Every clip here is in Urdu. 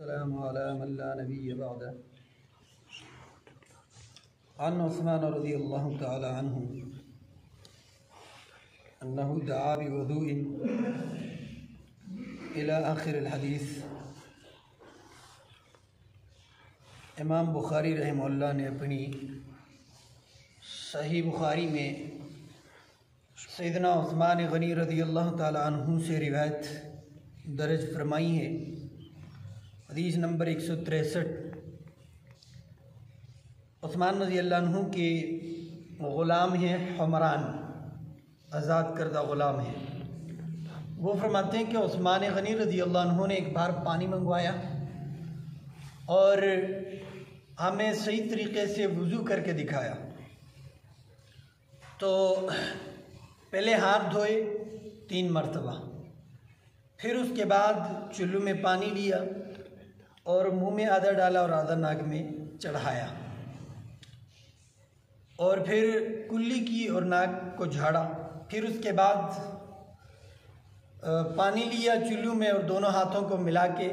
السلام على من لا نبي بعده. عن عثمان رضي الله تعالى عنه أنه دعا بوضوء إلى آخر الحديث. امام بخاری رحمہ اللہ نے اپنی صحیح بخاری میں سیدنا عثمان غنی رضی اللہ تعالی عنہ سے روایت درج فرمائی ہے. حدیث نمبر 163. عثمان رضی اللہ عنہ کے غلام ہیں حمران، آزاد کردہ غلام ہیں. وہ فرماتے ہیں کہ عثمان غنی رضی اللہ عنہ نے ایک بار پانی منگوایا اور ہمیں صحیح طریقے سے وضو کر کے دکھایا. تو پہلے ہاتھ دھوئے 3 مرتبہ، پھر اس کے بعد چلو میں پانی لیا اور منہ میں آدھا ڈالا اور آدھا ناک میں چڑھایا، اور پھر کلی کی اور ناک کو جھاڑا. پھر اس کے بعد پانی لیا چلو میں اور دونوں ہاتھوں کو ملا کے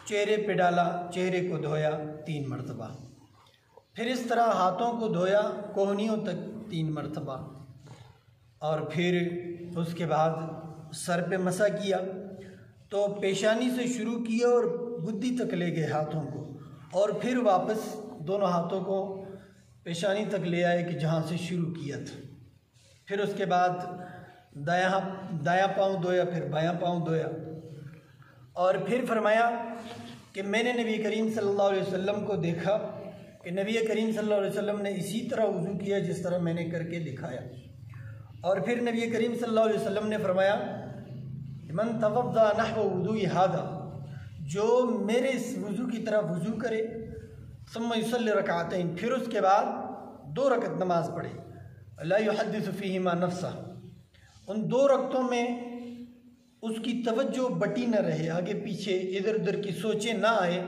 چہرے پہ ڈالا، چہرے کو دھویا 3 مرتبہ. پھر اس طرح ہاتھوں کو دھویا کوہنیوں تک 3 مرتبہ، اور پھر اس کے بعد سر پہ مسح کیا. تو پیشانی سے شروع کیا اور گدی تک لے گئے ہاتھوں کو، اور پھر واپس دونوں ہاتھوں کو پیشانی تک لے آئے کہ جہاں سے شروع کیا تھا. پھر اس کے بعد دایاں پاؤں دھویا، پھر بایاں پاؤں دھویا، اور پھر فرمایا کہ میں نے نبی کریم صلی اللہ علیہ وسلم کو دیکھا کہ نبی کریم صلی اللہ علیہ وسلم نے اسی طرح وضو کیا جس طرح میں نے کر کے دکھایا. اور پھر نبی کریم صلی اللہ علیہ وسلم نے فرمایا من توضأ نحو وضوء ھذا، جو میرے اس وضو کی طرح وضو کرے، ثم یصلی رکعتین، پھر اس کے بعد 2 رکعت نماز پڑھے، لا یحدث فیہما نفسہ، ان 2 رکعتوں میں اس کی توجہ بٹی نہ رہے، آگے پیچھے ادھر ادھر کی سوچیں نہ آئے،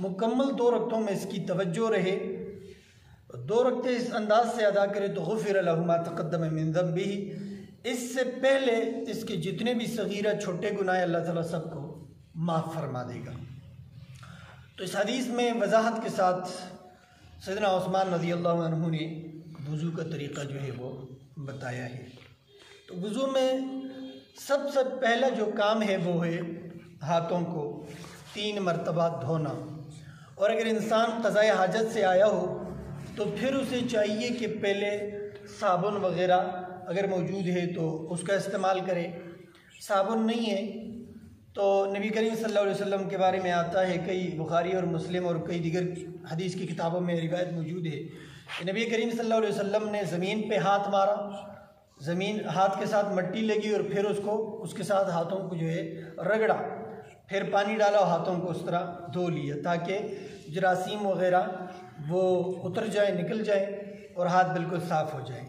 مکمل 2 رکعتوں میں اس کی توجہ رہے. 2 رکعتیں اس انداز سے ادا کرے تو غفر لہ ما تقدم من ذنبہ، اس سے پہلے اس کے جتنے بھی صغیرہ چھوٹے گناہ اللہ تعالیٰ سب کو معاف فرما دے گا. تو اس حدیث میں وضاحت کے ساتھ سیدنا عثمان رضی اللہ عنہ نے وضو کا طریقہ جو ہے وہ بتایا ہے. تو وضو میں سب سے پہلا جو کام ہے وہ ہے ہاتھوں کو 3 مرتبہ دھونا. اور اگر انسان قضاء حاجت سے آیا ہو تو پھر اسے چاہیے کہ پہلے صابن وغیرہ اگر موجود ہے تو اس کا استعمال کرے. صابن نہیں ہے تو نبی کریم صلی اللہ علیہ وسلم کے بارے میں آتا ہے، کئی بخاری اور مسلم اور کئی دیگر حدیث کی کتابوں میں روایت موجود ہے کہ نبی کریم صلی اللہ علیہ وسلم نے زمین پہ ہاتھ مارا، زمین ہاتھ کے ساتھ مٹی لگی اور پھر اس کے ساتھ ہاتھوں کو جو ہے رگڑا، پھر پانی ڈالا اور ہاتھوں کو اس طرح دھو لیا تاکہ جراثیم وغیرہ وہ اتر جائے، نکل جائے اور ہاتھ بالکل صاف ہو جائے.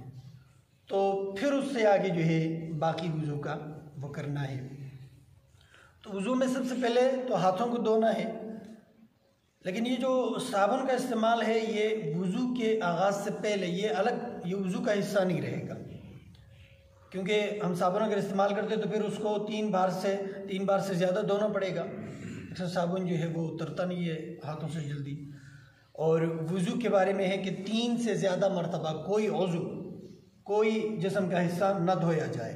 تو پھر اس سے آگے جو ہے باقی وضو کا وہ کرنا ہے. تو وضو میں سب سے پہلے تو ہاتھوں کو دھونا ہے، لیکن یہ جو صابن کا استعمال ہے یہ وضو کے آغاز سے پہلے، یہ الگ، یہ وضو کا حصہ نہیں رہے گا، کیونکہ ہم صابن اگر استعمال کرتے تو پھر اس کو 3 بار سے زیادہ دھونا پڑے گا. اکثر صابن جو ہے وہ اترتا نہیں ہے ہاتھوں سے جلدی. اور وضو کے بارے میں ہے کہ 3 سے زیادہ مرتبہ کوئی عضو، کوئی جسم کا حصہ نہ دھویا جائے.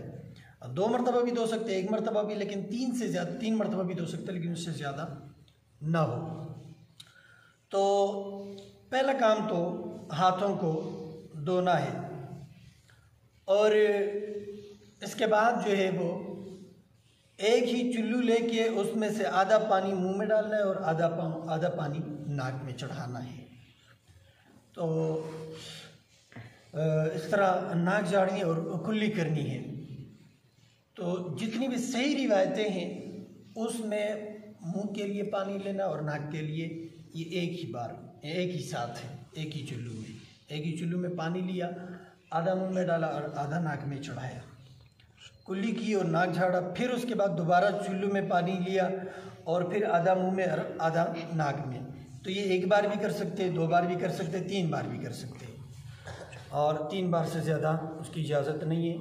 2 مرتبہ بھی دھو سکتے، 1 مرتبہ بھی، لیکن 3 مرتبہ بھی دھو سکتے، لیکن اس سے زیادہ نہ ہو. تو پہلا کام تو ہاتھوں کو دھونا ہے، اور اس کے بعد جو ہے وہ ایک ہی چلو لے کے اس میں سے آدھا پانی منہ میں ڈالنا ہے اور آدھا پانی ناک میں چڑھانا ہے. تو اس طرح ناک جھاڑنی اور کلی کرنی ہے. تو جتنی بھی صحیح روایتیں ہیں اس میں منہ کے لیے پانی لینا اور ناک کے لیے یہ ایک ہی ساتھ ہے، ایک ہی چلو میں پانی لیا، آدھا منہ میں ڈالا اور آدھا ناک میں چڑھایا، کلی کی اور ناک جھاڑا. پھر اس کے بعد دوبارہ چلو میں پانی لیا اور پھر آدھا منہ میں اور آدھا ناک میں. تو یہ 1 بار بھی کر سکتے، 2 بار بھی کر سکتے، 3 بار بھی کر سکتے، اور 3 بار سے زیادہ اس کی اجازت نہیں ہے،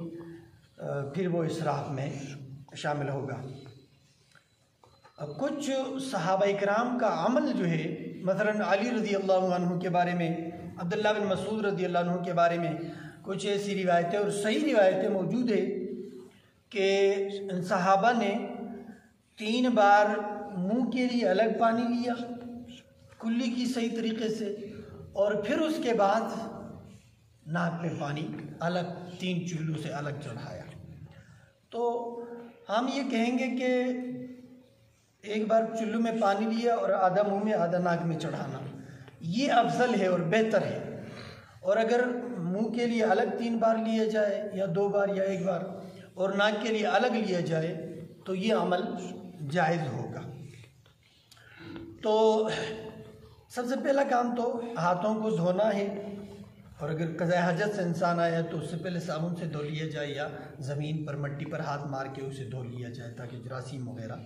پھر وہ اسراف میں شامل ہوگا. کچھ صحابہ کرام کا عمل جو ہے، مثلاً علی رضی اللہ عنہ کے بارے میں، عبداللہ بن مسعود رضی اللہ عنہ کے بارے میں کچھ ایسی روایتیں اور صحیح روایتیں موجود ہے کہ ان صحابہ نے 3 بار منہ کے لیے الگ پانی لیا کلی کی صحیح طریقے سے، اور پھر اس کے بعد ناک میں پانی الگ 3 چلو سے الگ چڑھایا۔ تو ہم یہ کہیں گے کہ ایک بار چلو میں پانی لیا اور آدھا منہ میں آدھا ناک میں چڑھانا یہ افضل ہے اور بہتر ہے، اور اگر منہ کے لیے الگ 3 بار لیا جائے یا 2 بار یا 1 بار اور ناک کے لیے الگ لیا جائے تو یہ عمل جائز ہوگا۔ تو سب سے پہلا کام تو ہاتھوں کو دھونا ہے، اور اگر قضاء حاجت سے انسان آیا تو اس سے پہلے صابن سے دھو لیا جائے یا زمین پر مٹی پر ہاتھ مار کے اسے دھو لیا جائے تاکہ جراثیم وغیرہ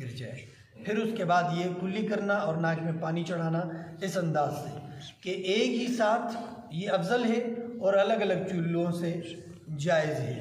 گر جائے۔ پھر اس کے بعد یہ کلی کرنا اور ناک میں پانی چڑھانا اس انداز سے کہ ایک ہی ساتھ یہ افضل ہے اور الگ الگ چولوں سے جائز ہے۔